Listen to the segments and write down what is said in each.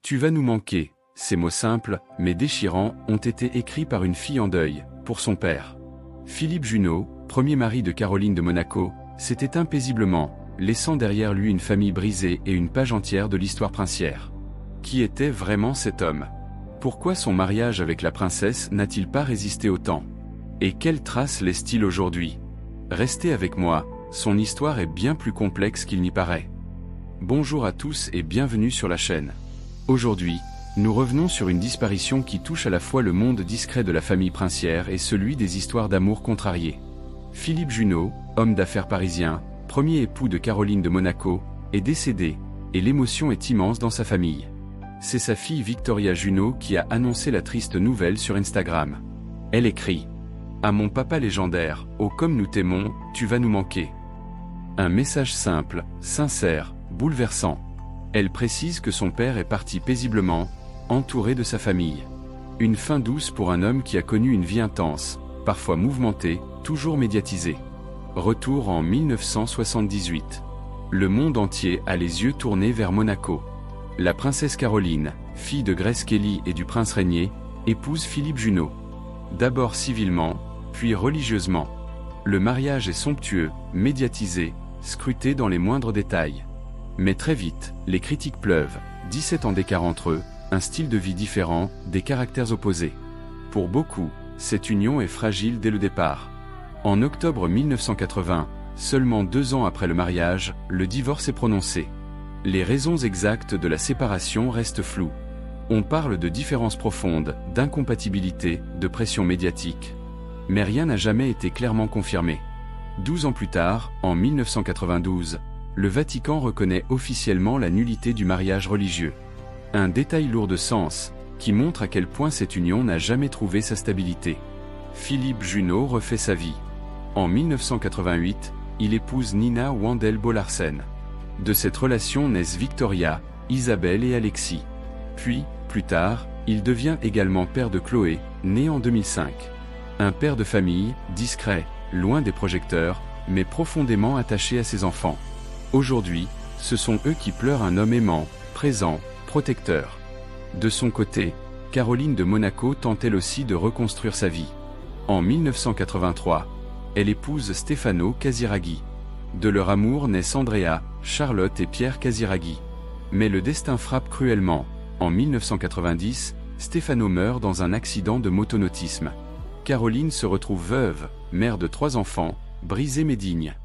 Tu vas nous manquer. Ces mots simples, mais déchirants, ont été écrits par une fille en deuil, pour son père. Philippe Junot, premier mari de Caroline de Monaco, s'est éteint paisiblement, laissant derrière lui une famille brisée et une page entière de l'histoire princière. Qui était vraiment cet homme? Pourquoi son mariage avec la princesse n'a-t-il pas résisté au temps? Et quelles traces laisse-t-il aujourd'hui? Restez avec moi, son histoire est bien plus complexe qu'il n'y paraît. Bonjour à tous et bienvenue sur la chaîne. Aujourd'hui, nous revenons sur une disparition qui touche à la fois le monde discret de la famille princière et celui des histoires d'amour contrariées. Philippe Junot, homme d'affaires parisien, premier époux de Caroline de Monaco, est décédé, et l'émotion est immense dans sa famille. C'est sa fille Victoria Junot qui a annoncé la triste nouvelle sur Instagram. Elle écrit « À mon papa légendaire, oh comme nous t'aimons, tu vas nous manquer ». Un message simple, sincère, bouleversant. Elle précise que son père est parti paisiblement, entouré de sa famille. Une fin douce pour un homme qui a connu une vie intense, parfois mouvementée, toujours médiatisée. Retour en 1978. Le monde entier a les yeux tournés vers Monaco. La princesse Caroline, fille de Grace Kelly et du prince Régnier, épouse Philippe Junot. D'abord civilement, puis religieusement. Le mariage est somptueux, médiatisé, scruté dans les moindres détails. Mais très vite, les critiques pleuvent, 17 ans d'écart entre eux, un style de vie différent, des caractères opposés. Pour beaucoup, cette union est fragile dès le départ. En octobre 1980, seulement 2 ans après le mariage, le divorce est prononcé. Les raisons exactes de la séparation restent floues. On parle de différences profondes, d'incompatibilité, de pression médiatique. Mais rien n'a jamais été clairement confirmé. 12 ans plus tard, en 1992, le Vatican reconnaît officiellement la nullité du mariage religieux. Un détail lourd de sens, qui montre à quel point cette union n'a jamais trouvé sa stabilité. Philippe Junot refait sa vie. En 1988, il épouse Nina Wandel-Bolarsen. De cette relation naissent Victoria, Isabelle et Alexis. Puis, plus tard, il devient également père de Chloé, née en 2005. Un père de famille, discret, loin des projecteurs, mais profondément attaché à ses enfants. Aujourd'hui, ce sont eux qui pleurent un homme aimant, présent, protecteur. De son côté, Caroline de Monaco tente elle aussi de reconstruire sa vie. En 1983, elle épouse Stefano Casiraghi. De leur amour naissent Andrea, Charlotte et Pierre Casiraghi. Mais le destin frappe cruellement. En 1990, Stefano meurt dans un accident de motonautisme. Caroline se retrouve veuve, mère de 3 enfants, brisée mais digne.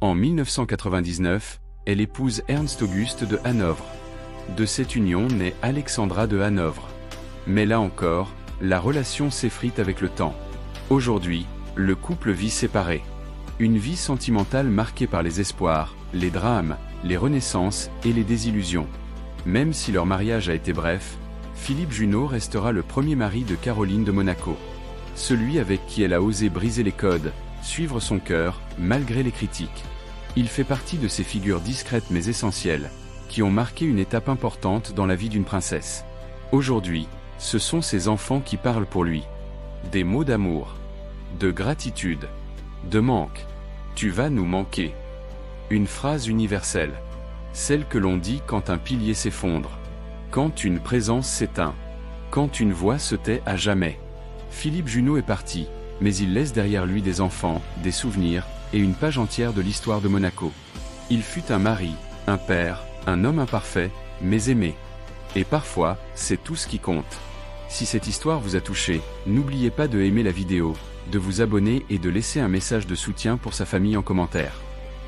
En 1999, elle épouse Ernst Auguste de Hanovre. De cette union naît Alexandra de Hanovre. Mais là encore, la relation s'effrite avec le temps. Aujourd'hui, le couple vit séparé. Une vie sentimentale marquée par les espoirs, les drames, les renaissances et les désillusions. Même si leur mariage a été bref, Philippe Junot restera le premier mari de Caroline de Monaco. Celui avec qui elle a osé briser les codes, suivre son cœur, malgré les critiques. Il fait partie de ces figures discrètes mais essentielles, qui ont marqué une étape importante dans la vie d'une princesse. Aujourd'hui, ce sont ses enfants qui parlent pour lui. Des mots d'amour, de gratitude, de manque. Tu vas nous manquer. Une phrase universelle. Celle que l'on dit quand un pilier s'effondre. Quand une présence s'éteint. Quand une voix se tait à jamais. Philippe Junot est parti, mais il laisse derrière lui des enfants, des souvenirs, et une page entière de l'histoire de Monaco. Il fut un mari, un père, un homme imparfait, mais aimé. Et parfois, c'est tout ce qui compte. Si cette histoire vous a touché, n'oubliez pas de aimer la vidéo, de vous abonner et de laisser un message de soutien pour sa famille en commentaire.